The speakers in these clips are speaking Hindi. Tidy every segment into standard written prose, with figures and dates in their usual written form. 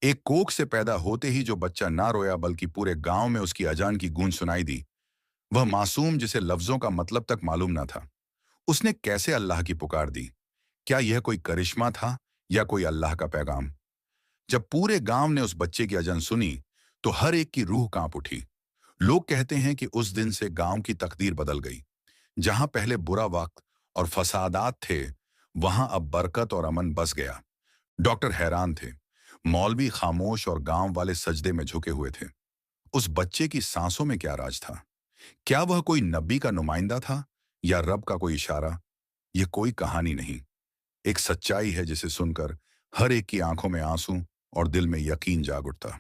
एक कोख से पैदा होते ही जो बच्चा ना रोया बल्कि पूरे गांव में उसकी अजान की गूंज सुनाई दी, वह मासूम जिसे लफ्जों का मतलब तक मालूम ना था, उसने कैसे अल्लाह की पुकार दी? क्या यह कोई करिश्मा था या कोई अल्लाह का पैगाम? जब पूरे गांव ने उस बच्चे की अजन सुनी, तो हर एक की रूह कांप उठी। लोग कहते हैं कि उस दिन से गांव की तकदीर बदल गई। जहां पहले बुरा वक्त और फसादात थे, वहां अब बरकत और अमन बस गया। डॉक्टर हैरान थे, मौलवी खामोश और गांव वाले सजदे में झुके हुए थे। उस बच्चे की सांसों में क्या राज था? क्या वह कोई नबी का नुमाइंदा था या रब का कोई इशारा? यह कोई कहानी नहीं, एक सच्चाई है जिसे सुनकर हर एक की आंखों में आंसू और दिल में यकीन जाग उठता।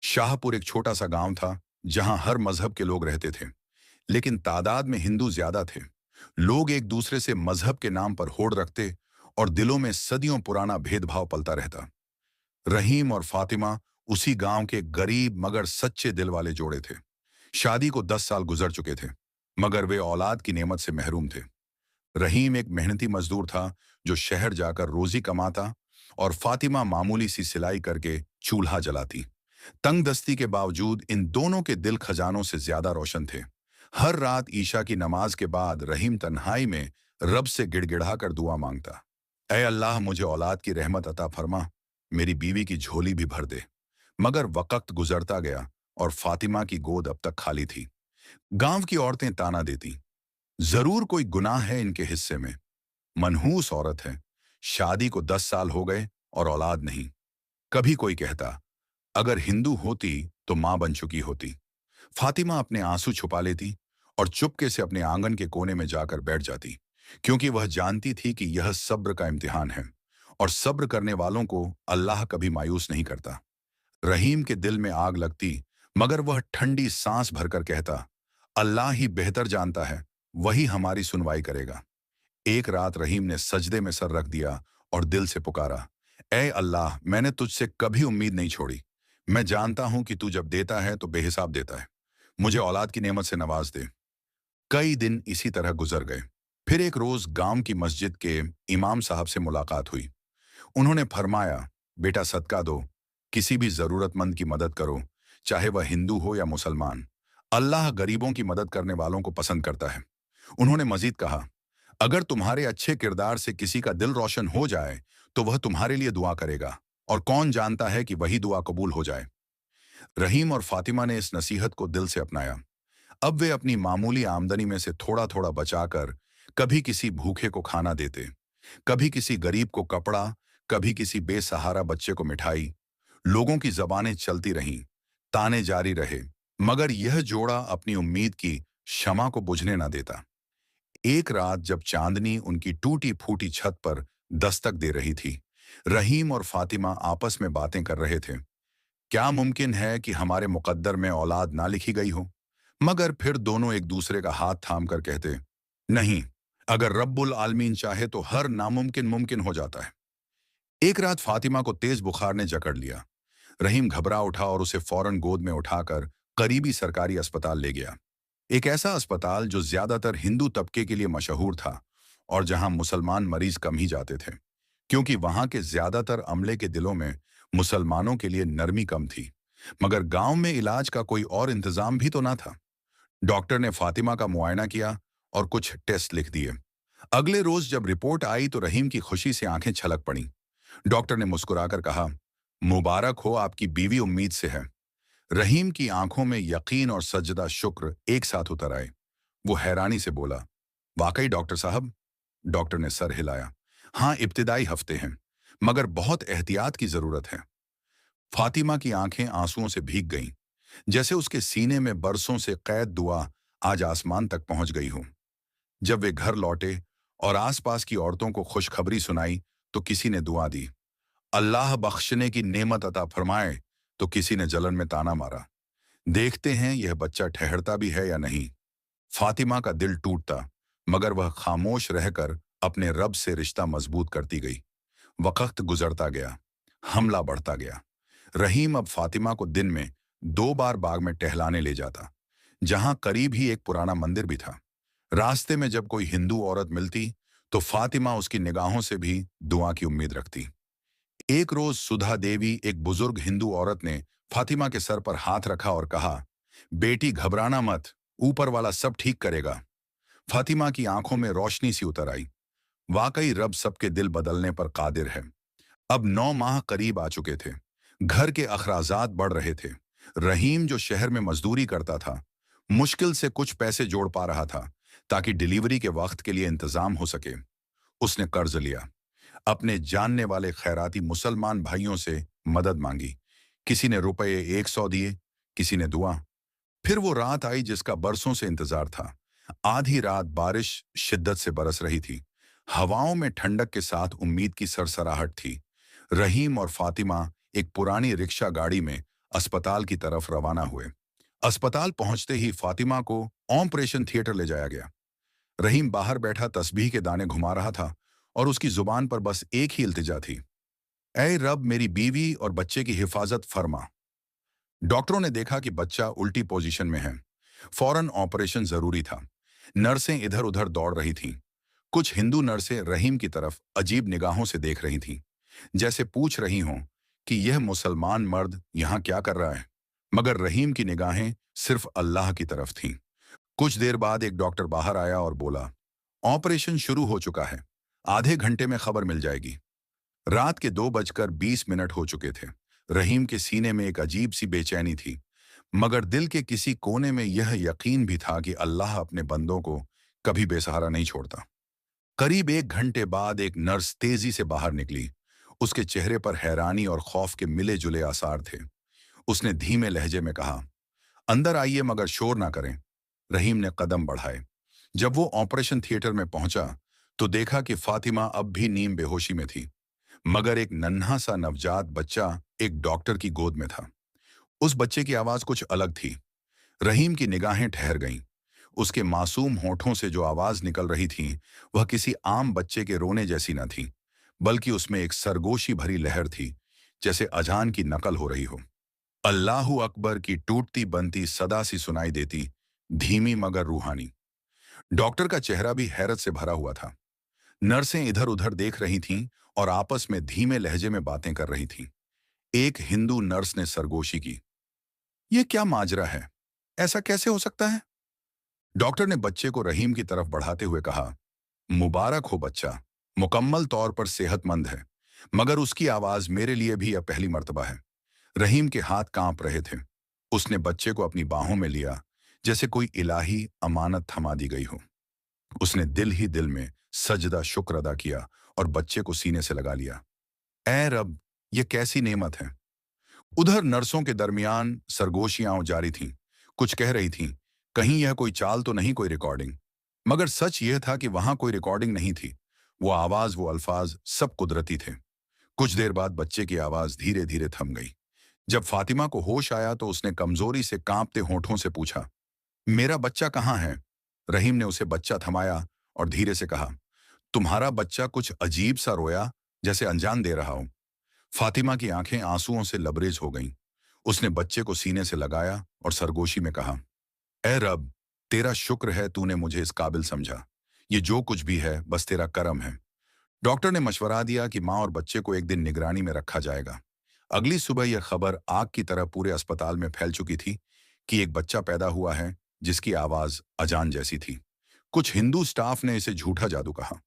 शाहपुर एक छोटा सा गांव था, जहां हर मजहब के लोग रहते थे, लेकिन तादाद में हिंदू ज्यादा थे। लोग एक दूसरे से मजहब के नाम पर होड़ रखते और दिलों में सदियों पुराना भेदभाव पलता रहता। रहीम और फातिमा उसी गांव के गरीब मगर सच्चे दिल वाले जोड़े थे। शादी को 10 साल गुजर चुके थे, मगर वे औलाद की नेमत से महरूम थे। रहीम एक मेहनती मजदूर था जो शहर जाकर रोजी कमाता, और फातिमा मामूली सी सिलाई करके चूल्हा जलाती। तंग दस्ती के बावजूद इन दोनों के दिल खजानों से ज्यादा रोशन थे। हर रात ईशा की नमाज के बाद रहीम तन्हाई में रब से गिड़गिड़ा कर दुआ मांगता, ऐ अल्लाह मुझे औलाद की रहमत अता फरमा, मेरी बीवी की झोली भी भर दे। मगर वक्त गुजरता गया और फातिमा की गोद अब तक खाली थी। गांव की औरतें ताना देती, जरूर कोई गुनाह है इनके हिस्से में, मनहूस औरत है, शादी को 10 साल हो गए और औलाद नहीं। कभी कोई कहता, अगर हिंदू होती तो मां बन चुकी होती। फातिमा अपने आंसू छुपा लेती और चुपके से अपने आंगन के कोने में जाकर बैठ जाती, क्योंकि वह जानती थी कि यह सब्र का इम्तिहान है, और सब्र करने वालों को अल्लाह कभी मायूस नहीं करता। रहीम के दिल में आग लगती, मगर वह ठंडी सांस भरकर कहता, अल्लाह ही बेहतर जानता है, वही हमारी सुनवाई करेगा। एक रात रहीम ने सजदे में सर रख दिया और दिल से पुकारा, ऐ अल्लाह, मैंने तुझसे कभी उम्मीद नहीं छोड़ी। मैं जानता हूं कि तू जब देता है तो बेहिसाब देता है। मुझे औलाद की नेमत से नवाज दे। कई दिन इसी तरह गुजर गए। फिर एक रोज गांव की मस्जिद के इमाम साहब से मुलाकात हुई। उन्होंने फरमाया, बेटा सदका दो, किसी भी जरूरतमंद की मदद करो, चाहे वह हिंदू हो या मुसलमान। अल्लाह गरीबों की मदद करने वालों को पसंद करता है। उन्होंने मजीद कहा, अगर तुम्हारे अच्छे किरदार से किसी का दिल रोशन हो जाए, तो वह तुम्हारे लिए दुआ करेगा, और कौन जानता है कि वही दुआ कबूल हो जाए। रहीम और फातिमा ने इस नसीहत को दिल से अपनाया। अब वे अपनी मामूली आमदनी में से थोड़ा थोड़ा बचाकर कभी किसी भूखे को खाना देते, कभी किसी गरीब को कपड़ा, कभी किसी बेसहारा बच्चे को मिठाई। लोगों की जबानें चलती रहीं, ताने जारी रहे, मगर यह जोड़ा अपनी उम्मीद की शमा को बुझने न देता। एक रात जब चांदनी उनकी टूटी फूटी छत पर दस्तक दे रही थी, रहीम और फातिमा आपस में बातें कर रहे थे। क्या मुमकिन है कि हमारे मुकद्दर में औलाद ना लिखी गई हो? मगर फिर दोनों एक दूसरे का हाथ थाम कर कहते, नहीं, अगर रब्बुल आलमीन चाहे तो हर नामुमकिन मुमकिन हो जाता है। एक रात फातिमा को तेज बुखार ने जकड़ लिया। रहीम घबरा उठा और उसे फौरन गोद में उठाकर करीबी सरकारी अस्पताल ले गया। एक ऐसा अस्पताल जो ज्यादातर हिंदू तबके के लिए मशहूर था, और जहां मुसलमान मरीज कम ही जाते थे, क्योंकि वहां के ज्यादातर अमले के दिलों में मुसलमानों के लिए नरमी कम थी। मगर गांव में इलाज का कोई और इंतजाम भी तो ना था। डॉक्टर ने फातिमा का मुआयना किया और कुछ टेस्ट लिख दिए। अगले रोज जब रिपोर्ट आई तो रहीम की खुशी से आंखें छलक पड़ी। डॉक्टर ने मुस्कुराकर कहा, मुबारक हो, आपकी बीवी उम्मीद से है। रहीम की आंखों में यकीन और सजदा शुक्र एक साथ उतर आए। वो हैरानी से बोला, वाकई डॉक्टर साहब? डॉक्टर ने सर हिलाया, हाँ, इब्तिदाई हफ्ते हैं, मगर बहुत एहतियात की जरूरत है। फातिमा की आंखें आंसुओं से भीग गईं, जैसे उसके सीने में बरसों से कैद दुआ आज आसमान तक पहुंच गई हो। जब वे घर लौटे और आसपास की औरतों को खुशखबरी सुनाई, तो किसी ने दुआ दी, अल्लाह बख्शने की नेमत अता फरमाए, तो किसी ने जलन में ताना मारा, देखते हैं यह बच्चा ठहरता भी है या नहीं। फातिमा का दिल टूटता, मगर वह खामोश रहकर अपने रब से रिश्ता मजबूत करती गई। वक्त गुजरता गया, हमला बढ़ता गया। रहीम अब फातिमा को दिन में 2 बार बाग में टहलाने ले जाता, जहां करीब ही एक पुराना मंदिर भी था। रास्ते में जब कोई हिंदू औरत मिलती, तो फातिमा उसकी निगाहों से भी दुआ की उम्मीद रखती। एक रोज सुधा देवी, एक बुजुर्ग हिंदू औरत ने फातिमा के सर पर हाथ रखा और कहा, बेटी घबराना मत, ऊपर वाला सब ठीक करेगा। फातिमा की आंखों में रोशनी सी उतर आई। वाकई रब सबके दिल बदलने पर कादिर है। अब 9 माह करीब आ चुके थे। घर के अखराजात बढ़ रहे थे। रहीम, जो शहर में मजदूरी करता था, मुश्किल से कुछ पैसे जोड़ पा रहा था ताकि डिलीवरी के वक्त के लिए इंतजाम हो सके। उसने कर्ज लिया। अपने जानने वाले खैराती मुसलमान भाइयों से मदद मांगी। किसी ने रुपए 100 दिए, किसी ने दुआ। फिर वो रात आई जिसका बरसों से इंतजार था। आधी रात बारिश शिद्दत से बरस रही थी। हवाओं में ठंडक के साथ उम्मीद की सरसराहट थी। रहीम और फातिमा एक पुरानी रिक्शा गाड़ी में अस्पताल की तरफ रवाना हुए। अस्पताल पहुंचते ही फातिमा को ऑपरेशन थिएटर ले जाया गया। रहीम बाहर बैठा तस्बीह के दाने घुमा रहा था और उसकी जुबान पर बस एक ही इल्तिजा थी, ऐ रब, मेरी बीवी और बच्चे की हिफाजत फरमा। डॉक्टरों ने देखा कि बच्चा उल्टी पोजीशन में है। फौरन ऑपरेशन जरूरी था। नर्सें इधर उधर दौड़ रही थीं। कुछ हिंदू नर्सें रहीम की तरफ अजीब निगाहों से देख रही थीं, जैसे पूछ रही हों कि यह मुसलमान मर्द यहाँ क्या कर रहा है। मगर रहीम की निगाहें सिर्फ अल्लाह की तरफ थीं। कुछ देर बाद एक डॉक्टर बाहर आया और बोला, ऑपरेशन शुरू हो चुका है, आधे घंटे में खबर मिल जाएगी। रात के 2:20 हो चुके थे। रहीम के सीने में एक अजीब सी बेचैनी थी, मगर दिल के किसी कोने में यह यकीन भी था कि अल्लाह अपने बंदों को कभी बेसहारा नहीं छोड़ता। करीब 1 घंटे बाद एक नर्स तेजी से बाहर निकली। उसके चेहरे पर हैरानी और खौफ के मिले जुले आसार थे। उसने धीमे लहजे में कहा, अंदर आइए मगर शोर ना करें। रहीम ने कदम बढ़ाए। जब वो ऑपरेशन थिएटर में पहुंचा तो देखा कि फातिमा अब भी नीम बेहोशी में थी, मगर एक नन्हा सा नवजात बच्चा एक डॉक्टर की गोद में था। उस बच्चे की आवाज कुछ अलग थी। रहीम की निगाहें ठहर गईं। उसके मासूम होठों से जो आवाज निकल रही थी, वह किसी आम बच्चे के रोने जैसी न थी, बल्कि उसमें एक सरगोशी भरी लहर थी, जैसे अजान की नकल हो रही हो। अल्लाहू अकबर की टूटती बनती सदा सी सुनाई देती, धीमी मगर रूहानी। डॉक्टर का चेहरा भी हैरत से भरा हुआ था। नर्सें इधर उधर देख रही थीं और आपस में धीमे लहजे में बातें कर रही थीं। एक हिंदू नर्स ने सरगोशी की, यह क्या माजरा है? ऐसा कैसे हो सकता है? डॉक्टर ने बच्चे को रहीम की तरफ बढ़ाते हुए कहा, मुबारक हो बच्चा, मुकम्मल तौर पर सेहतमंद है। मगर उसकी आवाज मेरे लिए भी यह पहली मर्तबा है। रहीम के हाथ कांप रहे थे। उसने बच्चे को अपनी बाहों में लिया, जैसे कोई इलाही अमानत थमा दी गई हो। उसने दिल ही दिल में सजदा शुक्र अदा किया और बच्चे को सीने से लगा लिया। ऐ रब, ये कैसी नेमत है। उधर नर्सों के दरमियान सरगोशियां जारी थीं। कुछ कह रही थीं, कहीं यह कोई चाल तो नहीं, कोई रिकॉर्डिंग। मगर सच यह था कि वहां कोई रिकॉर्डिंग नहीं थी। वो आवाज, वो अल्फाज सब कुदरती थे। कुछ देर बाद बच्चे की आवाज धीरे धीरे थम गई। जब फातिमा को होश आया तो उसने कमजोरी से कांपते होठों से पूछा, मेरा बच्चा कहाँ है? रहीम ने उसे बच्चा थमाया और धीरे से कहा, तुम्हारा बच्चा कुछ अजीब सा रोया, जैसे अनजान दे रहा हो। फातिमा की आंखें आंसुओं से लबरेज हो गईं। उसने बच्चे को सीने से लगाया और सरगोशी में कहा, ए रब, तेरा शुक्र है तूने मुझे इस काबिल समझा। ये जो कुछ भी है बस तेरा करम है। डॉक्टर ने मशवरा दिया कि माँ और बच्चे को एक दिन निगरानी में रखा जाएगा। अगली सुबह यह खबर आग की तरह पूरे अस्पताल में फैल चुकी थी कि एक बच्चा पैदा हुआ है जिसकी आवाज अजान जैसी थी। कुछ हिंदू स्टाफ ने इसे झूठा जादू कहा,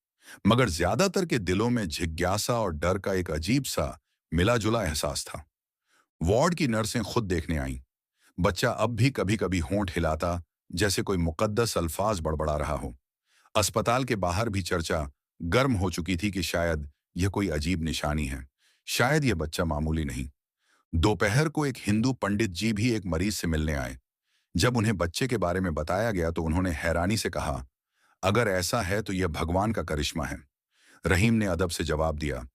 मगर ज्यादातर के दिलों में जिज्ञासा और डर का एक अजीब सा मिला जुला एहसास था। वार्ड की नर्सें खुद देखने आईं। बच्चा अब भी कभी कभी होंठ हिलाता, जैसे कोई मुकद्दस अल्फाज बड़बड़ा रहा हो। अस्पताल के बाहर भी चर्चा गर्म हो चुकी थी कि शायद यह कोई अजीब निशानी है, शायद यह बच्चा मामूली नहीं। दोपहर को एक हिंदू पंडित जी भी एक मरीज से मिलने आए। जब उन्हें बच्चे के बारे में बताया गया तो उन्होंने हैरानी से कहा, अगर ऐसा है तो यह भगवान का करिश्मा है। रहीम ने अदब से जवाब दिया,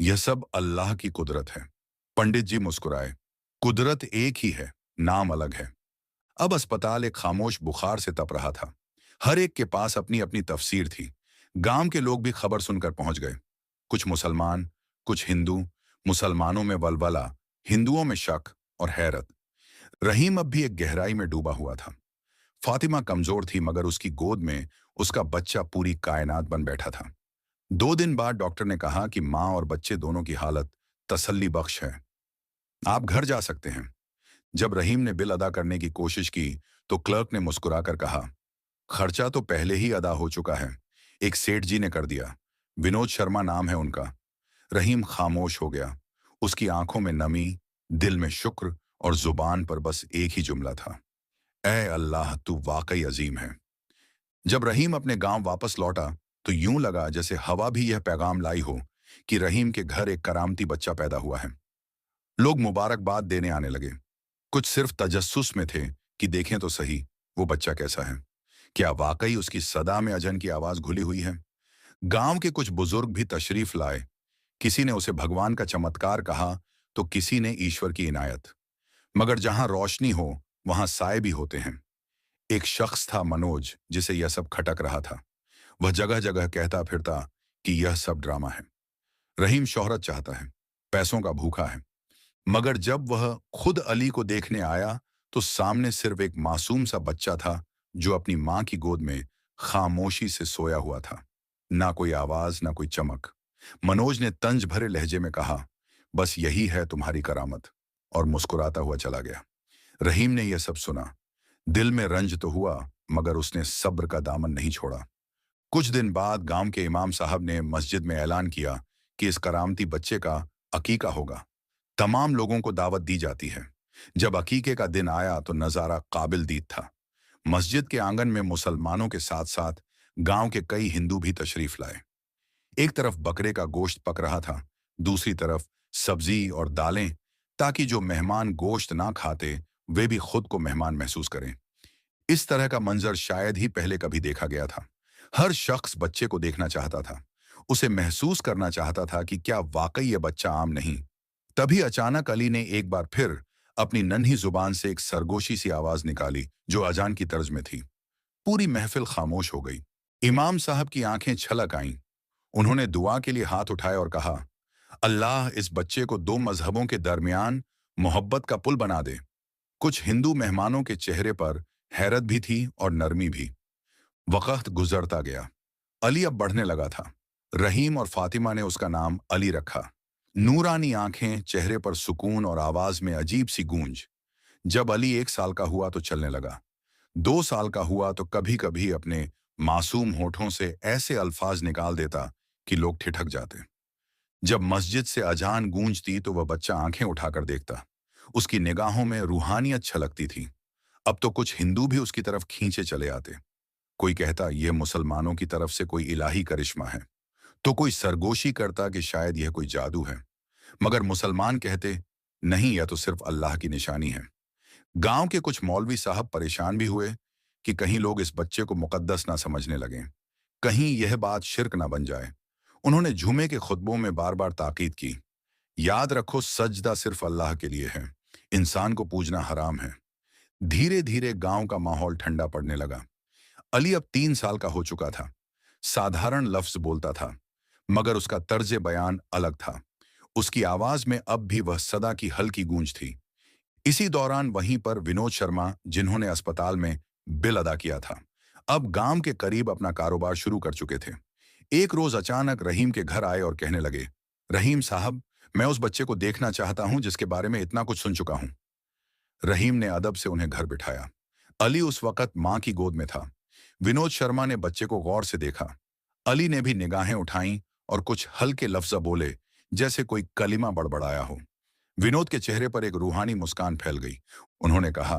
यह सब अल्लाह की कुदरत है। पंडित जी मुस्कुराए, कुदरत एक ही है, नाम अलग है। अब अस्पताल एक खामोश बुखार से तप रहा था। हर एक के पास अपनी अपनी तफसीर थी। गांव के लोग भी खबर सुनकर पहुंच गए। कुछ मुसलमान, कुछ हिंदू। मुसलमानों में वलवला, हिंदुओं में शक और हैरत। रहीम अब भी एक गहराई में डूबा हुआ था। फातिमा कमजोर थी, मगर उसकी गोद में उसका बच्चा पूरी कायनात बन बैठा था। 2 दिन बाद डॉक्टर ने कहा कि माँ और बच्चे दोनों की हालत तसल्ली बख्श है। आप घर जा सकते हैं। जब रहीम ने बिल अदा करने की कोशिश की तो क्लर्क ने मुस्कुराकर कहा, खर्चा तो पहले ही अदा हो चुका है। एक सेठ जी ने कर दिया। विनोद शर्मा नाम है उनका। रहीम खामोश हो गया। उसकी आंखों में नमी, दिल में शुक्र और जुबान पर बस एक ही जुमला था, ऐ अल्लाह तू वाकई अजीम है। जब रहीम अपने गांव वापस लौटा तो यूं लगा जैसे हवा भी यह पैगाम लाई हो कि रहीम के घर एक करामती बच्चा पैदा हुआ है। लोग मुबारकबाद देने आने लगे। कुछ सिर्फ तजस्सुस में थे कि देखें तो सही वो बच्चा कैसा है। क्या वाकई उसकी सदा में अजन की आवाज घुली हुई है। गांव के कुछ बुजुर्ग भी तशरीफ लाए। किसी ने उसे भगवान का चमत्कार कहा तो किसी ने ईश्वर की इनायत। मगर जहां रोशनी हो वहां साए भी होते हैं। एक शख्स था मनोज, जिसे यह सब खटक रहा था। वह जगह जगह कहता फिरता कि यह सब ड्रामा है। रहीम शोहरत चाहता है, पैसों का भूखा है। मगर जब वह खुद अली को देखने आया तो सामने सिर्फ एक मासूम सा बच्चा था जो अपनी मां की गोद में खामोशी से सोया हुआ था। ना कोई आवाज, ना कोई चमक। मनोज ने तंज भरे लहजे में कहा, बस यही है तुम्हारी करामत, और मुस्कुराता हुआ चला गया। रहीम ने यह सब सुना। दिल में रंज तो हुआ, मगर उसने सब्र का दामन नहीं छोड़ा। कुछ दिन बाद गांव के इमाम साहब ने मस्जिद में ऐलान किया कि इस करामती बच्चे का अकीका होगा। तमाम लोगों को दावत दी जाती है। जब अकीके का दिन आया तो नजारा काबिल दीद था। मस्जिद के आंगन में मुसलमानों के साथ साथ गांव के कई हिंदू भी तशरीफ लाए। एक तरफ बकरे का गोश्त पक रहा था, दूसरी तरफ सब्जी और दालें, ताकि जो मेहमान गोश्त ना खाते वे भी खुद को मेहमान महसूस करें। इस तरह का मंजर शायद ही पहले कभी देखा गया था। हर शख्स बच्चे को देखना चाहता था। उसे महसूस करना चाहता था कि क्या वाकई ये बच्चा आम नहीं। तभी अचानक अली ने एक बार फिर अपनी नन्ही जुबान से एक सरगोशी सी आवाज निकाली जो अजान की तर्ज में थी। पूरी महफिल खामोश हो गई। इमाम साहब की आंखें छलक आईं। उन्होंने दुआ के लिए हाथ उठाए और कहा, अल्लाह इस बच्चे को दो मजहबों के दरमियान मोहब्बत का पुल बना दे। कुछ हिंदू मेहमानों के चेहरे पर हैरत भी थी और नरमी भी। वक्त गुजरता गया। अली अब बढ़ने लगा था। रहीम और फातिमा ने उसका नाम अली रखा। नूरानी आंखें, चेहरे पर सुकून और आवाज में अजीब सी गूंज। जब अली 1 साल का हुआ तो चलने लगा। 2 साल का हुआ तो कभी कभी अपने मासूम होठों से ऐसे अल्फाज निकाल देता कि लोग ठिठक जाते। जब मस्जिद से अजान गूंजती तो वह बच्चा आंखें उठाकर देखता। उसकी निगाहों में रूहानियत छलकती थी। अब तो कुछ हिंदू भी उसकी तरफ खींचे चले आते। कोई कहता यह मुसलमानों की तरफ से कोई इलाही करिश्मा है, तो कोई सरगोशी करता कि शायद यह कोई जादू है। मगर मुसलमान कहते, नहीं, यह तो सिर्फ अल्लाह की निशानी है। गांव के कुछ मौलवी साहब परेशान भी हुए कि कहीं लोग इस बच्चे को मुकद्दस ना समझने लगें, कहीं यह बात शिर्क ना बन जाए। उन्होंने जुमे के खुतबों में बार बार ताकीद की, याद रखो सजदा सिर्फ अल्लाह के लिए है, इंसान को पूजना हराम है। धीरे धीरे गांव का माहौल ठंडा पड़ने लगा। अली अब 3 साल का हो चुका था। साधारण लफ्ज बोलता था, मगर उसका तर्ज बयान अलग था। उसकी आवाज में अब भी वह सदा की हल्की गूंज थी। इसी दौरान वहीं पर विनोद शर्मा, जिन्होंने अस्पताल में बिल अदा किया था, अब गांव के करीब अपना कारोबार शुरू कर चुके थे। एक रोज अचानक रहीम के घर आए और कहने लगे, रहीम साहब, मैं उस बच्चे को देखना चाहता हूं जिसके बारे में इतना कुछ सुन चुका हूं। रहीम ने अदब से उन्हें घर बिठाया। अली उस वक्त मां की गोद में था। विनोद शर्मा ने बच्चे को गौर से देखा। अली ने भी निगाहें उठाईं और कुछ हल्के लफ्ज बोले जैसे कोई कलिमा बड़बड़ाया हो। विनोद के चेहरे पर एक रूहानी मुस्कान फैल गई। उन्होंने कहा,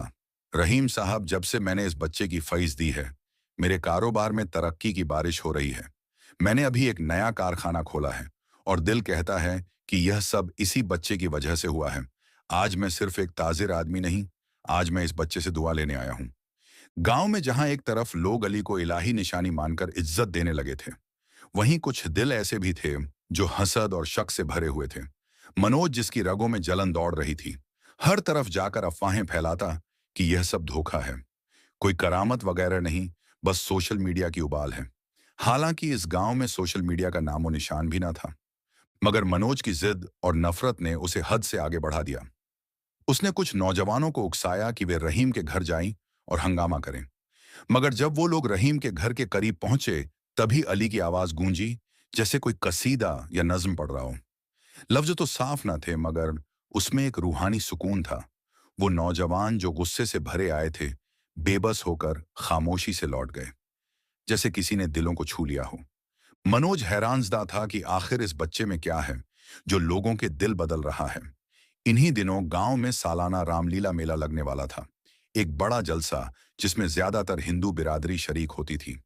रहीम साहब, जब से मैंने इस बच्चे की फीस दी है, मेरे कारोबार में तरक्की की बारिश हो रही है। मैंने अभी एक नया कारखाना खोला है और दिल कहता है कि यह सब इसी बच्चे की वजह से हुआ है। आज मैं सिर्फ एक ताजिर आदमी नहीं, आज मैं इस बच्चे से दुआ लेने आया हूं। गांव में जहां एक तरफ लोग अली को इलाही निशानी मानकर इज्जत देने लगे थे, वहीं कुछ दिल ऐसे भी थे जो हसद और शक से भरे हुए थे। मनोज, जिसकी रगों में जलन दौड़ रही थी, हर तरफ जाकर अफवाहें फैलाता कि यह सब धोखा है, कोई करामत वगैरह नहीं, बस सोशल मीडिया की उबाल है। हालांकि इस गांव में सोशल मीडिया का नामो निशान भी ना था। मगर मनोज की जिद और नफरत ने उसे हद से आगे बढ़ा दिया। उसने कुछ नौजवानों को उकसाया कि वे रहीम के घर जाएं और हंगामा करें। मगर जब वो लोग रहीम के घर के करीब पहुंचे, तभी अली की आवाज गूंजी जैसे कोई कसीदा या नज्म पढ़ रहा हो। लफ्ज तो साफ ना थे, मगर उसमें एक रूहानी सुकून था। वो नौजवान जो गुस्से से भरे आए थे, बेबस होकर खामोशी से लौट गए, जैसे किसी ने दिलों को छू लिया हो। मनोज हैरानजदा था कि आखिर इस बच्चे में क्या है जो लोगों के दिल बदल रहा है। इन्हीं दिनों गांव में सालाना रामलीला मेला लगने वाला था। एक बड़ा जलसा जिसमें ज्यादातर हिंदू बिरादरी शरीक होती थी।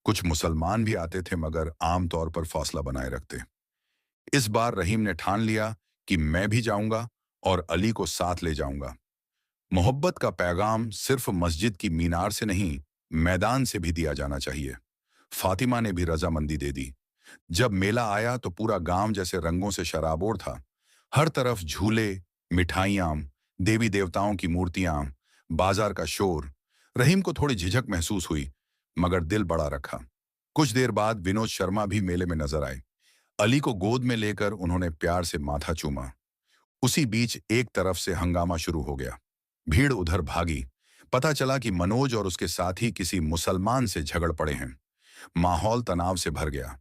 कुछ मुसलमान भी आते थे, मगर आमतौर पर फासला बनाए रखते। इस बार रहीम ने ठान लिया कि मैं भी जाऊंगा और अली को साथ ले जाऊंगा। मोहब्बत का पैगाम सिर्फ मस्जिद की मीनार से नहीं, मैदान से भी दिया जाना चाहिए। फातिमा ने भी रजामंदी दे दी। जब मेला आया तो पूरा गांव जैसे रंगों से शराबोर था। हर तरफ झूले, मिठाइयाँ, देवी देवताओं की मूर्तियां, बाजार का शोर। रहीम को थोड़ी झिझक महसूस हुई, मगर दिल बड़ा रखा। कुछ देर बाद विनोद शर्मा भी मेले में नजर आए। अली को गोद में लेकर उन्होंने प्यार से माथा चूमा। उसी बीच एक तरफ से हंगामा शुरू हो गया। भीड़ उधर भागी। पता चला कि मनोज और उसके साथी किसी मुसलमान से झगड़ पड़े हैं। माहौल तनाव से भर गया।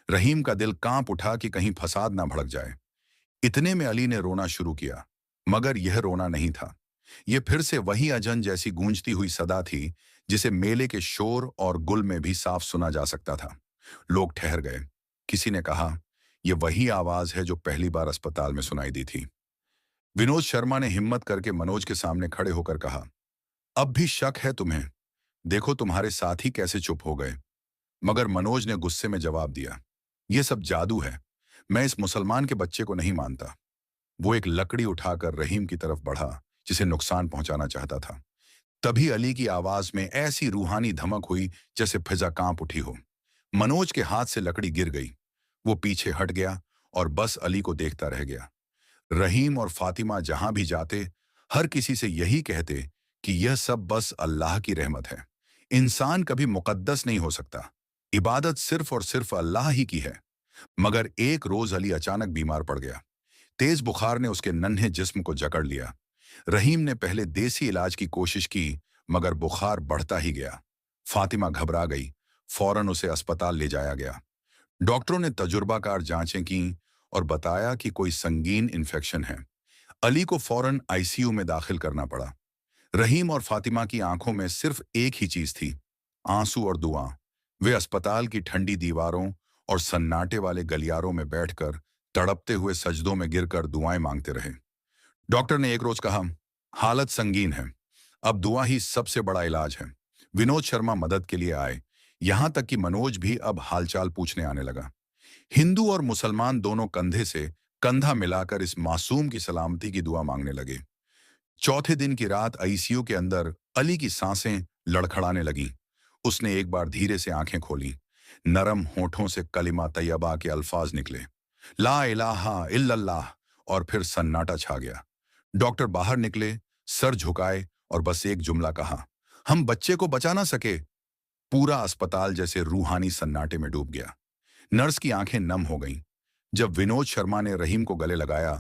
रहीम का दिल कांप उठा कि कहीं फसाद ना भड़क जाए। इतने में अली ने रोना शुरू किया, मगर यह रोना नहीं था। यह फिर से वही अजन जैसी गूंजती हुई सदा थी, जिसे मेले के शोर और गुल में भी साफ सुना जा सकता था। लोग ठहर गए। किसी ने कहा, यह वही आवाज है जो पहली बार अस्पताल में सुनाई दी थी। विनोद शर्मा ने हिम्मत करके मनोज के सामने खड़े होकर कहा, अब भी शक है तुम्हें? देखो तुम्हारे साथी कैसे चुप हो गए। मगर मनोज ने गुस्से में जवाब दिया, यह सब जादू है। मैं इस मुसलमान के बच्चे को नहीं मानता। वो एक लकड़ी उठाकर रहीम की तरफ बढ़ा, जिसे नुकसान पहुंचाना चाहता था। तभी अली की आवाज में ऐसी रूहानी धमक हुई जैसे फिजा कांप उठी हो। मनोज के हाथ से लकड़ी गिर गई। वो पीछे हट गया और बस अली को देखता रह गया। रहीम और फातिमा जहां भी जाते, हर किसी से यही कहते कि यह सब बस अल्लाह की रहमत है। इंसान कभी मुकद्दस नहीं हो सकता। इबादत सिर्फ और सिर्फ अल्लाह ही की है। मगर एक रोज अली अचानक बीमार पड़ गया। तेज बुखार ने उसके नन्हे जिस्म को जकड़ लिया। रहीम ने पहले देसी इलाज की कोशिश की, मगर बुखार बढ़ता ही गया। फातिमा घबरा गई। फौरन उसे अस्पताल ले जाया गया। डॉक्टरों ने तजुर्बाकार जांचें की और बताया कि कोई संगीन इन्फेक्शन है। अली को फौरन आईसीयू में दाखिल करना पड़ा। रहीम और फातिमा की आंखों में सिर्फ एक ही चीज थी, आंसू और दुआ। वे अस्पताल की ठंडी दीवारों और सन्नाटे वाले गलियारों में बैठकर तड़पते हुए सजदों में गिरकर दुआएं मांगते रहे। डॉक्टर ने एक रोज कहा, हालत संगीन है, अब दुआ ही सबसे बड़ा इलाज है। विनोद शर्मा मदद के लिए आए। यहां तक कि मनोज भी अब हालचाल पूछने आने लगा। हिंदू और मुसलमान दोनों कंधे से कंधा मिलाकर इस मासूम की सलामती की दुआ मांगने लगे। चौथे दिन की रात आईसीयू के अंदर अली की सांसें लड़खड़ाने लगीं। उसने एक बार धीरे से आंखें खोली। नरम होठों से कलिमा तैयबा के अल्फाज निकले, ला इलाहा इल्लल्लाह। और फिर सन्नाटा छा गया। डॉक्टर बाहर निकले, सर झुकाए और बस एक जुमला कहा, हम बच्चे को बचा ना सके। पूरा अस्पताल जैसे रूहानी सन्नाटे में डूब गया। नर्स की आंखें नम हो गईं। जब विनोद शर्मा ने रहीम को गले लगाया,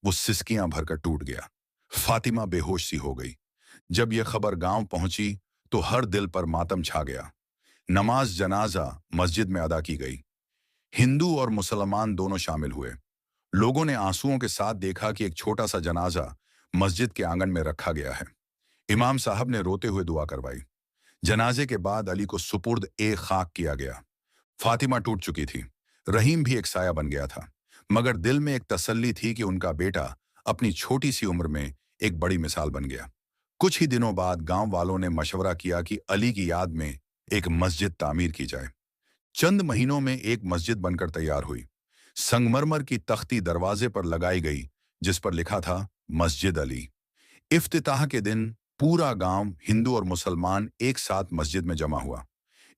वो सिसकियां भरकर टूट गया। फातिमा बेहोश सी हो गई। जब यह खबर गांव पहुंची तो हर दिल पर मातम छा गया। नमाज जनाजा मस्जिद में अदा की गई। हिंदू और मुसलमान दोनों शामिल हुए। लोगों ने आंसुओं के साथ देखा कि एक छोटा सा जनाजा मस्जिद के आंगन में रखा गया है। इमाम साहब ने रोते हुए दुआ करवाई। जनाजे के बाद अली को सुपुर्द ए खाक किया गया। फातिमा टूट चुकी थी। रहीम भी एक साया बन गया था। मगर दिल में एक तसल्ली थी कि उनका बेटा अपनी छोटी सी उम्र में एक बड़ी मिसाल बन गया। कुछ ही दिनों बाद गांव वालों ने मशवरा किया कि अली की याद में एक मस्जिद तामीर की जाए। चंद महीनों में एक मस्जिद बनकर तैयार हुई। संगमरमर की तख्ती दरवाजे पर लगाई गई, जिस पर लिखा था, मस्जिद अली। इफ्तिताह के दिन पूरा गांव, हिंदू और मुसलमान, एक साथ मस्जिद में जमा हुआ।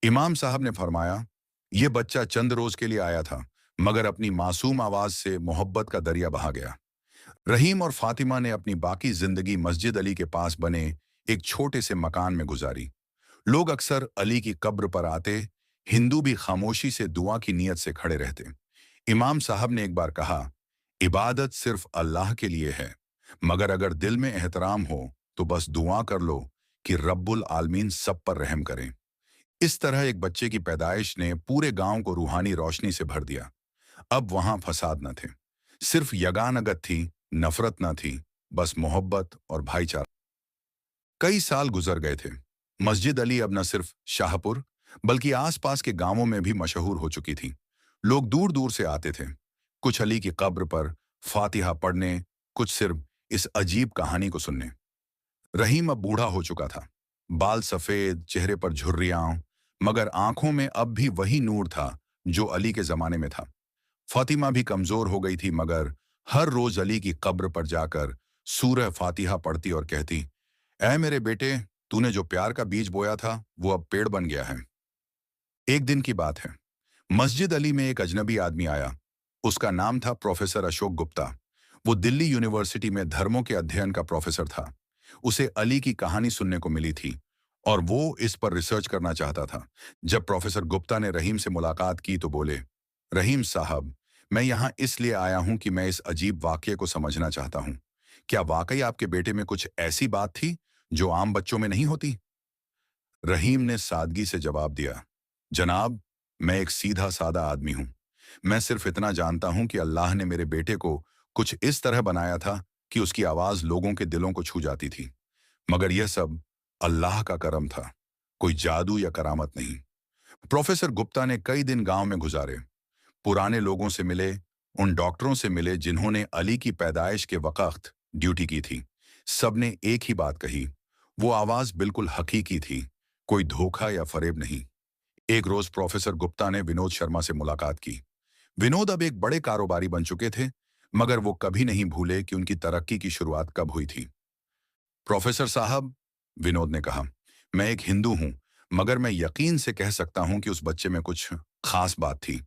इमाम साहब ने फरमाया, यह बच्चा चंद रोज के लिए आया था, मगर अपनी मासूम आवाज से मोहब्बत का दरिया बहा गया। रहीम और फातिमा ने अपनी बाकी जिंदगी मस्जिद अली के पास बने एक छोटे से मकान में गुजारी। लोग अक्सर अली की कब्र पर आते। हिंदू भी खामोशी से दुआ की नीयत से खड़े रहते। इमाम साहब ने एक बार कहा, इबादत सिर्फ अल्लाह के लिए है, मगर अगर दिल में एहतराम हो तो बस दुआ कर लो कि रब्बुल आलमीन सब पर रहम करें। इस तरह एक बच्चे की पैदाइश ने पूरे गांव को रूहानी रोशनी से भर दिया। अब वहां फसाद न थे, सिर्फ यगानगत थी, नफरत ना थी, बस मोहब्बत और भाईचारा। कई साल गुजर गए थे। मस्जिद अली अब न सिर्फ शाहपुर बल्कि आसपास के गांवों में भी मशहूर हो चुकी थी। लोग दूर दूर से आते थे, कुछ अली की कब्र पर फातिहा पढ़ने, कुछ सिर्फ इस अजीब कहानी को सुनने। रहीम अब बूढ़ा हो चुका था, बाल सफेद, चेहरे पर झुर्रियां, मगर आंखों में अब भी वही नूर था जो अली के जमाने में था। फातिमा भी कमजोर हो गई थी, मगर हर रोज अली की कब्र पर जाकर सूरह फातिहा पढ़ती और कहती, ऐ मेरे बेटे, तूने जो प्यार का बीज बोया था वो अब पेड़ बन गया है। एक दिन की बात है, मस्जिद अली में एक अजनबी आदमी आया। उसका नाम था प्रोफेसर अशोक गुप्ता। वो दिल्ली यूनिवर्सिटी में धर्मों के अध्ययन का प्रोफेसर था। उसे अली की कहानी सुनने को मिली थी और वो इस पर रिसर्च करना चाहता था। जब प्रोफेसर गुप्ता ने रहीम से मुलाकात की तो बोले, रहीम साहब, मैं यहाँ इसलिए आया हूँ कि मैं इस अजीब वाक्य को समझना चाहता हूँ। क्या वाकई आपके बेटे में कुछ ऐसी बात थी जो आम बच्चों में नहीं होती? रहीम ने सादगी से जवाब दिया, जनाब, मैं एक सीधा सादा आदमी हूं। मैं सिर्फ इतना जानता हूं कि अल्लाह ने मेरे बेटे को कुछ इस तरह बनाया था कि उसकी आवाज लोगों के दिलों को छू जाती थी। मगर यह सब अल्लाह का करम था, कोई जादू या करामत नहीं। प्रोफेसर गुप्ता ने कई दिन गांव में गुजारे, पुराने लोगों से मिले, उन डॉक्टरों से मिले जिन्होंने अली की पैदाइश के वक्त ड्यूटी की थी। सबने एक ही बात कही, वो आवाज बिल्कुल हकीकी थी, कोई धोखा या फरेब नहीं। एक रोज प्रोफेसर गुप्ता ने विनोद शर्मा से मुलाकात की। विनोद अब एक बड़े कारोबारी बन चुके थे, मगर वो कभी नहीं भूले कि उनकी तरक्की की शुरुआत कब हुई थी। प्रोफेसर साहब, विनोद ने कहा, मैं एक हिंदू हूं, मगर मैं यकीन से कह सकता हूं कि उस बच्चे में कुछ खास बात थी।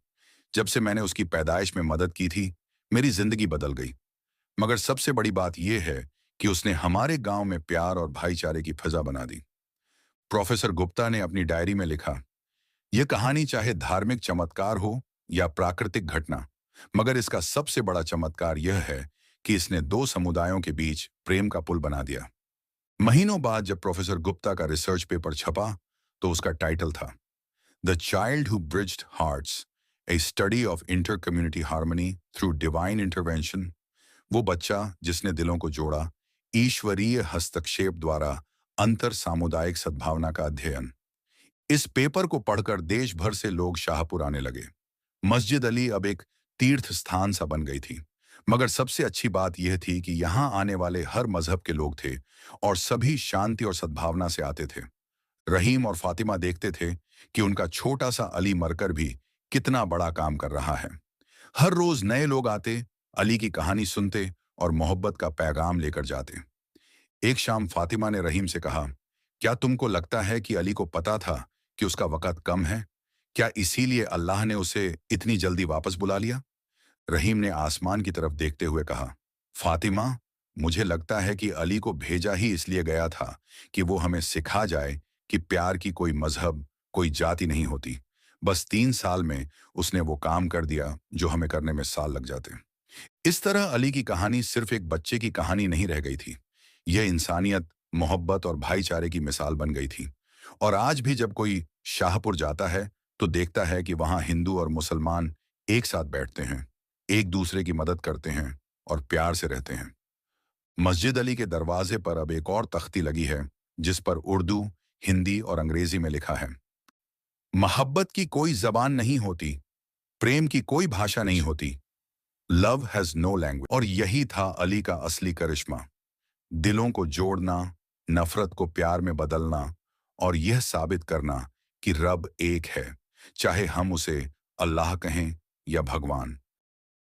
जब से मैंने उसकी पैदाइश में मदद की थी, मेरी जिंदगी बदल गई। मगर सबसे बड़ी बात यह है कि उसने हमारे गांव में प्यार और भाईचारे की फजा बना दी। प्रोफेसर गुप्ता ने अपनी डायरी में लिखा, यह कहानी चाहे धार्मिक चमत्कार हो या प्राकृतिक घटना, मगर इसका सबसे बड़ा चमत्कार यह है कि इसने दो समुदायों के बीच प्रेम का पुल बना दिया। महीनों बाद जब प्रोफेसर गुप्ता का रिसर्च पेपर छपा तो उसका टाइटल था the child who bridged hearts, A study of inter community harmony through divine intervention. वो बच्चा जिसने दिलों को जोड़ा, ईश्वरीय हस्तक्षेप द्वारा अंतर सामुदायिक सद्भावना का अध्ययन। इस पेपर को पढ़कर देश भर से लोग शाहपुर आने लगे। मस्जिद अली अब एक तीर्थ स्थान सा बन गई थी। मगर सबसे अच्छी बात यह थी कि यहाँ आने वाले हर मजहब के लोग थे और सभी शांति और सद्भावना से आते थे। रहीम और फातिमा देखते थे कि उनका छोटा सा अली मरकर भी कितना बड़ा काम कर रहा है। हर रोज नए लोग आते, अली की कहानी सुनते और मोहब्बत का पैगाम लेकर जाते। एक शाम फातिमा ने रहीम से कहा, क्या तुमको लगता है कि अली को पता था कि उसका वक़्त कम है? क्या इसीलिए अल्लाह ने उसे इतनी जल्दी वापस बुला लिया? रहीम ने आसमान की तरफ देखते हुए कहा, फातिमा, मुझे लगता है कि अली को भेजा ही इसलिए गया था कि वो हमें सिखा जाए कि प्यार की कोई मजहब, कोई जाति नहीं होती। बस 3 साल में उसने वो काम कर दिया जो हमें करने में साल लग जाते। इस तरह अली की कहानी सिर्फ एक बच्चे की कहानी नहीं रह गई थी। यह इंसानियत, मोहब्बत और भाईचारे की मिसाल बन गई थी। और आज भी जब कोई शाहपुर जाता है तो देखता है कि वहां हिंदू और मुसलमान एक साथ बैठते हैं, एक दूसरे की मदद करते हैं और प्यार से रहते हैं। मस्जिद अली के दरवाजे पर अब एक और तख्ती लगी है जिस पर उर्दू, हिंदी और अंग्रेजी में लिखा है, मोहब्बत की कोई जबान नहीं होती, प्रेम की कोई भाषा नहीं होती, लव हैज नो लैंग्वेज। और यही था अली का असली करिश्मा, दिलों को जोड़ना, नफरत को प्यार में बदलना और यह साबित करना कि रब एक है, चाहे हम उसे अल्लाह कहें या भगवान।